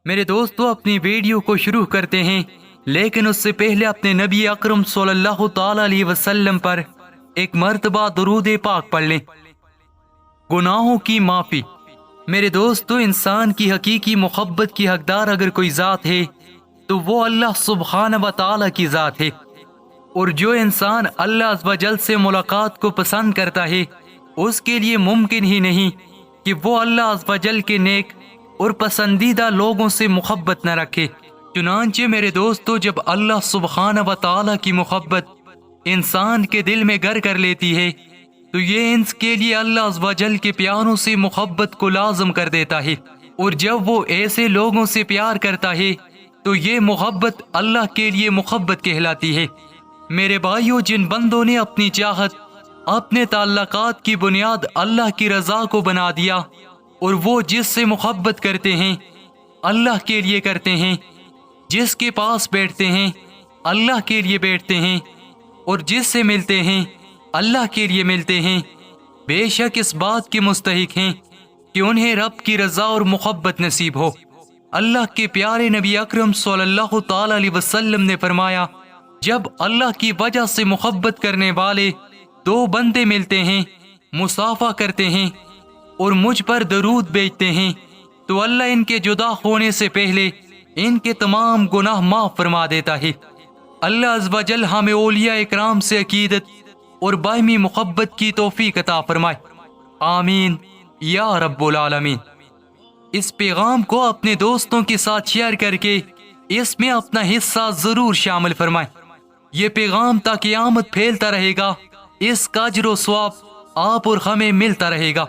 میرے دوستو، اپنی ویڈیو کو شروع کرتے ہیں، لیکن اس سے پہلے اپنے نبی اکرم صلی اللہ تعالی علیہ وسلم پر ایک مرتبہ درود پاک پڑھ لیں۔ گناہوں کی معافی۔ میرے دوستو، انسان کی حقیقی محبت کی حقدار اگر کوئی ذات ہے تو وہ اللہ سبحانہ و تعالی کی ذات ہے، اور جو انسان اللہ عز و جل سے ملاقات کو پسند کرتا ہے اس کے لیے ممکن ہی نہیں کہ وہ اللہ عز و جل کے نیک اور پسندیدہ لوگوں سے محبت نہ رکھے۔ چنانچہ میرے دوستو، جب اللہ سبحانہ و تعالی کی محبت انسان کے دل میں گھر کر لیتی ہے تو یہ انس کے لیے اللہ عز و جل کے پیاروں سے محبت کو لازم کر دیتا ہے، اور جب وہ ایسے لوگوں سے پیار کرتا ہے تو یہ محبت اللہ کے لیے محبت کہلاتی ہے۔ میرے بھائیو، جن بندوں نے اپنی چاہت، اپنے تعلقات کی بنیاد اللہ کی رضا کو بنا دیا، اور وہ جس سے محبت کرتے ہیں اللہ کے لیے کرتے ہیں، جس کے پاس بیٹھتے ہیں اللہ کے لیے بیٹھتے ہیں، اور جس سے ملتے ہیں اللہ کے لیے ملتے ہیں، بے شک اس بات کے مستحق ہیں کہ انہیں رب کی رضا اور محبت نصیب ہو۔ اللہ کے پیارے نبی اکرم صلی اللہ تعالی علیہ وسلم نے فرمایا، جب اللہ کی وجہ سے محبت کرنے والے دو بندے ملتے ہیں، مصافحہ کرتے ہیں اور مجھ پر درود بھیجتے ہیں تو اللہ ان کے جدا ہونے سے پہلے ان کے تمام گناہ معاف فرما دیتا ہے۔ اللہ عز و جل ہمیں اولیاء اکرام سے عقیدت اور باہمی محبت کی توفیق عطا فرمائے، آمین یا رب العالمین۔ اس پیغام کو اپنے دوستوں کے ساتھ شیئر کر کے اس میں اپنا حصہ ضرور شامل فرمائیں۔ یہ پیغام تا قیامت پھیلتا رہے گا، اس کا اجر و ثواب آپ اور ہمیں ملتا رہے گا۔